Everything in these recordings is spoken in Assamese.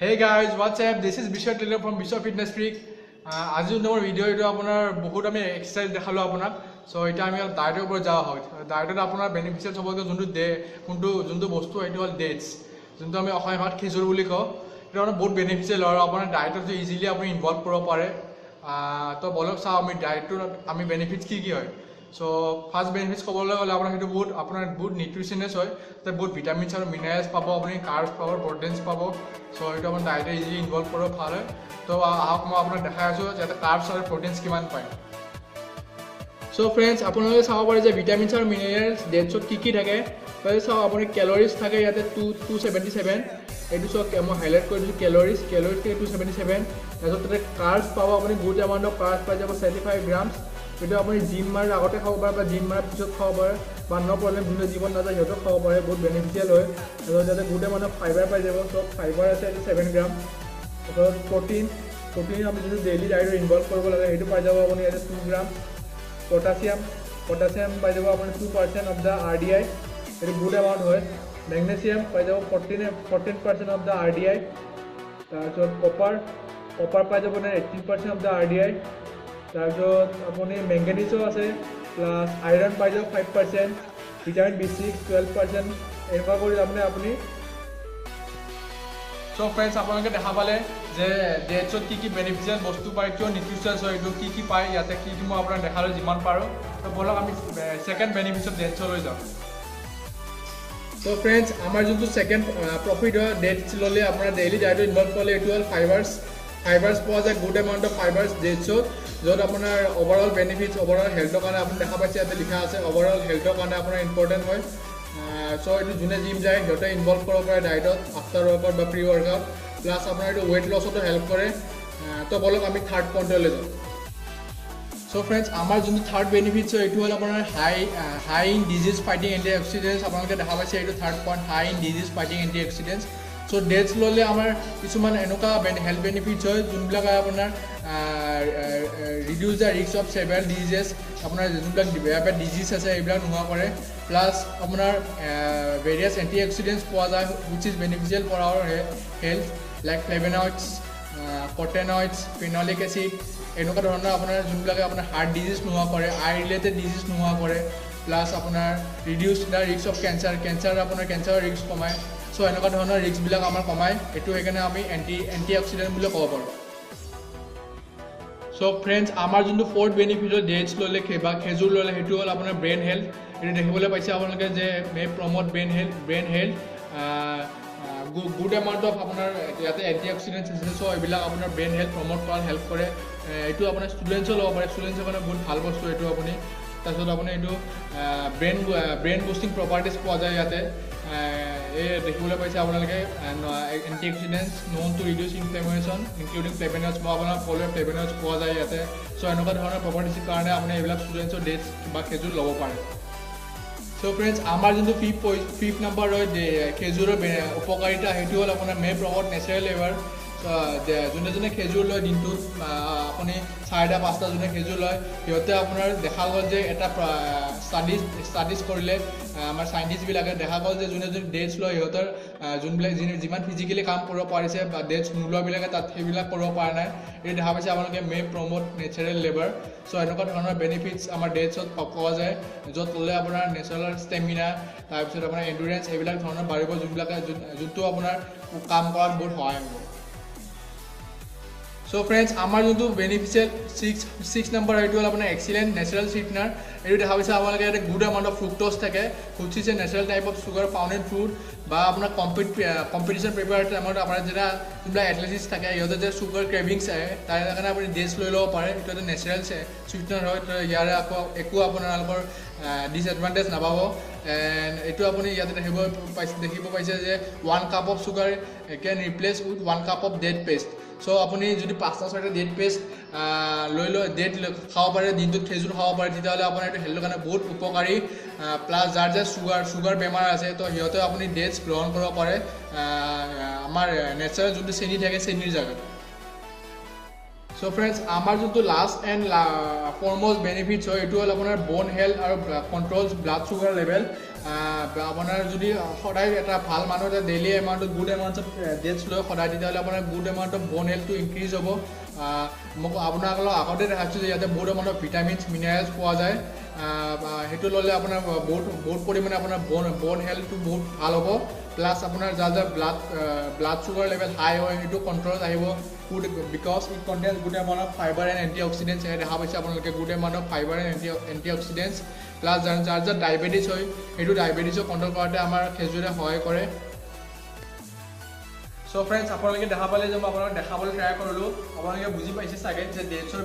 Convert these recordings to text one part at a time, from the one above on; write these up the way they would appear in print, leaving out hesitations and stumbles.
Hey guys, what's up? This is Bishop Taylor from Bishop Fitness Freak. আজি মোৰ ভিডিঅ' এইটো আপোনাৰ বহুত আমি এক্সাৰচাইজ দেখালোঁ আপোনাক। চ' এতিয়া আমি ডায়েটৰ ওপৰত যোৱা হয়। ডায়েটত আপোনাৰ বেনিফিচিয়েল হ'বগৈ যোনটো বস্তু সেইটো হ'ল ডেটছ, যোনটো আমি অসমীয়া ভাষাত খেজুৰ বুলি কওঁ। সেইটো মানে বহুত বেনিফিচিয়েল আৰু আপোনাৰ ডায়েটত ইজিলি আপুনি ইনভলভ কৰিব পাৰে। তো বলক চাওঁ আমি ডায়েটটোৰ আমি বেনিফিটছ কি হয়। চ' ফাৰ্ষ্ট বেনিফিটছ ক'বলৈ গ'লে আপোনাৰ সেইটো আপোনাৰ বহুত নিউট্ৰিচনাছ হয়। তাতে বহুত ভিটামিনছ আৰু মিনাৰেলছ পাব, আপুনি কাৰ্বছ পাব, প্ৰটিনছ পাব। চ' সেইটো আপোনাৰ ডায়েটে ইজিলি ইনভলভ কৰিব ভাল হয়। তো আহক মই আপোনাক দেখাই আছোঁ যাতে কাৰ্বছ আৰু প্ৰটিনছ কিমান পায়। চ' ফ্ৰেণ্ডছ, আপোনালোকে চাব পাৰে যে ভিটামিনছ আৰু মিনাৰেলছ ডেটছত কি থাকে। চাওক আপুনি কেলৰিজ থাকে ইয়াতে 277। এইটো চাওক মই হাইলাইট কৰি দিছোঁ কেলৰিজ থাকে 277। তাৰপিছত তাতে কাৰ্বছ পাব, আপুনি গুড এমাউণ্ট অফ কাৰ্বছ পাই যাব 35 গ্ৰামছ। এইটো আপুনি জিম মাৰাৰ আগতে খাব পাৰে বা জিম মাৰাৰ পিছত খাব পাৰে বা ন প্ৰব্লেম যোনে জীৱন নাযায় সিহঁতেও খাব পাৰে, বহুত বেনিফিচিয়েল হয়। তাৰপিছত ইয়াতে গুড এমাউণ্ট অফ ফাইবাৰ পাই যাব, চব ফাইবাৰ আছে 7 গ্ৰাম। তাৰপিছত প্ৰটিন আমি যিটো ডেইলি ডায়েটত ইনভলভ কৰিব লাগে সেইটো পাই যাব আপুনি ইয়াতে 2 গ্ৰাম। পটাছিয়াম পাই যাব আপুনি 2% অফ দ্য RDI, এইটো গুড এমাউণ্ট হয়। মেগনেছিয়াম পাই যাব 14% অফ দ্য RDI। তাৰপিছত কপাৰ পাই যাব আপোনাৰ 18% অফ দ্য RDI। তাৰপিছত আপুনি মেংগেনিজো আছে, প্লাছ আইৰণ পাই যাব 5%, ভিটামিন B6 12%। এনেকুৱা কৰি আপুনি চ' ফ্ৰেণ্ডছ, আপোনালোকে দেখা পালে যে ডেটছত কি বেনিফিচিয়েল বস্তু পায়, কিয় নিউট্ৰিচিয়াছ হয়, এইটো কি পায় ইয়াতে কি মই আপোনাক দেখালোঁ যিমান পাৰোঁ। তো বলক আমি ছেকেণ্ড বেনিফিটছত ডেটছলৈ যাওঁ। চ' ফ্ৰেণ্ডছ, আমাৰ যোনটো ছেকেণ্ড প্ৰফিট হয় ডেটছ ল'লে আপোনাৰ ডেইলি ডায়েটত ইনভলভ কৰিলে, এইটো হ'ল ফাইবাৰ্ছ পোৱা যায়, গুড এমাউণ্ট অফ ফাইবাৰ্ছ ডেটছত, য'ত আপোনাৰ অভাৰঅল বেনিফিটছ অভাৰঅল হেল্থৰ কাৰণে আপুনি দেখা পাইছে ইয়াতে লিখা আছে, অভাৰঅল হেল্থৰ কাৰণে আপোনাৰ ইম্পৰ্টেণ্ট হয়। চ' এইটো যোনে জিম যায় সিহঁতে ইনভলভ কৰিব পাৰে ডায়েটত আফটাৰ ৱৰ্কআউট বা প্ৰি ৱৰ্কআউট, প্লাছ আপোনাৰ এইটো ৱেইট লছতো হেল্প কৰে। তো বলক আমি থাৰ্ড পইণ্টলৈ যাওঁ। চ' ফ্ৰেণ্ডছ, আমাৰ যোনটো থাৰ্ড বেনিফিটছ হয় এইটো হ'ল আপোনাৰ high in disease fighting anti oxidants. আপোনালোকে দেখা পাইছে এইটো third point, high in disease fighting anti oxidants. So' dates ল'লে আমাৰ কিছুমান এনেকুৱা হেল্থ বেনিফিটছ হয় যোনবিলাকে আপোনাৰ reduce the risk of several diseases, আপোনাৰ যোনবিলাক বেয়া ডিজিজ আছে এইবিলাক নোহোৱা কৰে। প্লাছ আপোনাৰ ভেৰিয়াছ এণ্টি অক্সিডেণ্টছ পোৱা যায় which is beneficial for our health, like flavonoids, carotenoids, phenolic acid, এনেকুৱা ধৰণৰ আপোনাৰ যোনবিলাকে আপোনাৰ হাৰ্ট ডিজিজ নোহোৱা কৰে, আই ৰিলেটেড ডিজিজ নোহোৱা কৰে। প্লাছ আপোনাৰ reduce the risk of cancer আপোনাৰ কেঞ্চাৰৰ ৰিস্ক কমায়। চ' এনেকুৱা ধৰণৰ ৰিস্কবিলাক আমাৰ কমায়, এইটো সেইকাৰণে আমি এণ্টি অক্সিডেণ্ট বুলি ক'ব পাৰোঁ। চ' ফ্ৰেণ্ডছ, আমাৰ যোনটো ফ'ৰ্থ বেনিফিট হয় ডেটছ ল'লে বা খেজুৰ ল'লে সেইটো হ'ল আপোনাৰ ব্ৰেইন হেল্থ। এইটো দেখিবলৈ পাইছে আপোনালোকে যে may promote brain health, good amount of আপোনাৰ ইয়াতে এণ্টি অক্সিডেণ্টছ আছে। চ' এইবিলাক আপোনাৰ ব্ৰেইন হেল্থ প্ৰমোট কৰাত হেল্প কৰে। এইটো আপোনাৰ ষ্টুডেণ্টছো ল'ব পাৰে, ষ্টুডেণ্টছৰ কাৰণে বহুত ভাল বস্তু এইটো আপুনি। তাৰপিছত আপুনি এইটো ব্ৰেইন বুষ্টিং প্ৰপাৰ্টিজ পোৱা যায় ইয়াতে। এই দেখিবলৈ পাইছে আপোনালোকে anti oxidants known to reduce inflammation including flavonoids বা আপোনাৰ ফলৰ ফ্লেভেনইডছ পোৱা যায় ইয়াতে। চ' এনেকুৱা ধৰণৰ প্ৰপাৰ্টিজৰ কাৰণে আপুনি এইবিলাক ষ্টুডেণ্টছৰ ডেটছ বা খেজুৰ ল'ব পাৰে। চ' ফ্ৰেণ্ডছ, আমাৰ যোনটো ফিফ্থ নাম্বাৰ হয় খেজুৰৰ উপকাৰিতা, সেইটো হ'ল আপোনাৰ মে প্ৰমোট নেচাৰেল লেবাৰ। যোনে খেজুৰ লয় দিনটোত আপুনি 4-5টা যোনে খেজুৰ লয় সিহঁতে আপোনাৰ দেখা গ'ল যে এটা ষ্টাডিজ কৰিলে আমাৰ চাইণ্টিষ্টবিলাকে দেখা গ'ল যে যোনে ডেটছ লয় সিহঁতৰ যিমান ফিজিকেলি কাম কৰিব পাৰিছে বা ডেটছ নোলোৱাবিলাকে তাত সেইবিলাক কৰিব পৰা নাই। এই দেখা পাইছে আপোনালোকে মে প্ৰমোট নেচাৰেল লেবাৰ। চ' এনেকুৱা ধৰণৰ বেনিফিটছ আমাৰ ডেটছত পোৱা যায়, য'ত ল'লে আপোনাৰ নেচাৰেল ষ্টেমিনা, তাৰপিছত আপোনাৰ এণ্ডুৰেঞ্চ এইবিলাক ধৰণৰ বাঢ়িব, যোনটো আপোনাৰ কাম কৰাত বহুত সহায় হ'ব। চ' ফ্ৰেণ্ডছ, আমাৰ যোনটো বেনিফিচিয়েল ছিক্স নম্বৰ সেইটো হ'ল আপোনাৰ এক্সিলেণ্ট নেচাৰেল চুইটনাৰ। এইটো দেখা পাইছে আপোনালোকে ইয়াতে গুড এমাউণ্ট অফ ফ্ৰুক্ট'জ থাকে, which is a natural type of sugar found in fruit. বা আপোনাৰ কম্পিটিশ্যন প্ৰিপেয়াৰ টাইমত আপোনাৰ যেতিয়া যোনবিলাক এথলেটিক্স থাকে সিহঁতে যে চুগাৰ ক্ৰেভিংছ আহে তাৰ কাৰণে আপুনি ডেটছ লৈ ল'ব পাৰে। এইটো এটা নেচাৰেল চুইটনাৰ হয়, ইয়াৰে একো আপোনালোকৰ ডিছএডভান্টেজ নাপাব। এণ্ড এইটো আপুনি ইয়াতে দেখিব পাইছে যে 1 cup of sugar can replace with 1 cup of date paste. So' আপুনি যদি 5-6টা ডেট পেষ্ট ডেট খাব পাৰে, দিনটোত খেজুৰ খাব পাৰে, তেতিয়াহ'লে আপোনাৰ এইটো হেল্থৰ কাৰণে বহুত উপকাৰী। প্লাছ যাৰ চুগাৰ বেমাৰ আছে তো সিহঁতেও আপুনি ডেটছ গ্ৰহণ কৰিব পাৰে আমাৰ নেচাৰেল যোনটো চেনি থাকে চেনিৰ জেগাত। চ' ফ্ৰেণ্ডছ, আমাৰ যোনটো লাষ্ট এণ্ড ফৰমষ্ট বেনিফিটছ হয় এইটো হ'ল আপোনাৰ ব'ন হেল্থ আৰু কণ্ট্ৰলছ ব্লাড চুগাৰ লেভেল। আপোনাৰ যদি সদায় এটা ভাল মানুহ এটা ডেইলি এমাউণ্টত গুড এমাউণ্টছ অফ ডেটছ লৈ সদায় তেতিয়াহ'লে আপোনাৰ গুড এমাউণ্ট অফ ব'ন হেল্থটো ইনক্ৰিজ হ'ব মোক আপোনালোকক আগতে দেখাইছোঁ যে ইয়াতে বহুত এমাউণ্ট অফ ভিটামিনছ মিনাৰেলছ পোৱা যায় সেইটো ল'লে আপোনাৰ বহুত পৰিমাণে আপোনাৰ ব'ন হেল্থটো বহুত ভাল হ'ব প্লাছ আপোনাৰ যাৰ ব্লাড চুগাৰ লেভেল হাই হয় সেইটো কণ্ট্ৰলত আহিব good because it contains good amount of fibre and anti oxidants দেখা পাইছে আপোনালোকে good amount of fibre and anti oxidants plus যাৰ ডায়েবেটিছ হয় সেইটো ডায়েবেটিছক কণ্ট্ৰল কৰাতে আমাৰ খেজুৰে সহায় কৰে চ' ফ্ৰেণ্ডছ আপোনালোকে দেখা পালে যে মই আপোনালোকে দেখাবলৈ ট্ৰাই কৰিলোঁ আপোনালোকে বুজি পাইছে চাগে যে ডেটছৰ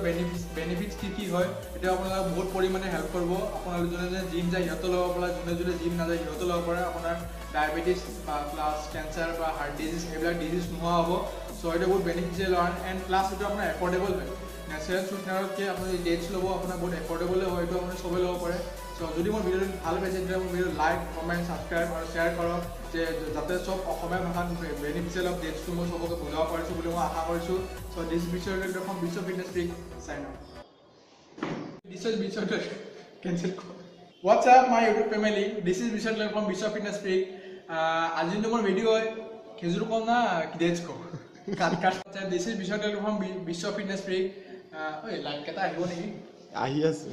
বেনিফিটছ কি হয় এতিয়া আপোনালোকে বহুত পৰিমাণে হেল্প কৰিব আপোনালোকে যোনে জিম যায় সিহঁতো ল'ব পাৰে যোনে জিম নাযায় সিহঁতো ল'ব পাৰে আপোনাৰ ডায়েবেটিছ বা প্লাছ কেঞ্চাৰ বা হাৰ্ট ডিজিজ এইবিলাক ডিজিজ নোহোৱা হ'ব চ' এইটো বহুত বেনিফিচিয়েল হয় এণ্ড প্লাছ এইটো আপোনাৰ এফৰ্ডেবল হয় নেচাৰেল চুইটনাৰতকৈ আপুনি ডেটছ ল'ব আপোনাৰ বহুত এফৰ্ডেবলে হয় এইটো আপুনি চবেই ল'ব পাৰে চ' যদি মোৰ ভিডিঅ'টো ভাল পাইছে তেতিয়া মোৰ ভিডিঅ'টো লাইক কমেণ্ট ছাবস্ক্ৰাইব আৰু শ্বেয়াৰ কৰক যে যাতে চব অসমীয়া ভাষাত বেনিফিচিয়েল অফ ডেটছটো মই চবকে বুজাব পাৰিছোঁ বুলি মই আশা কৰিছোঁ চ' দিছ বিশ্বৰ from Biswa fitness freak sign out Biswa cancel Whats up my YouTube family this is Biswa from Biswa fitness freak আজি মোৰ ভিডিঅ' হয় খেজুৰ কওঁ না ডেটছ কওঁ this is Biswa from Biswa fitness freak like এটা আহিব নেকি আহি আছে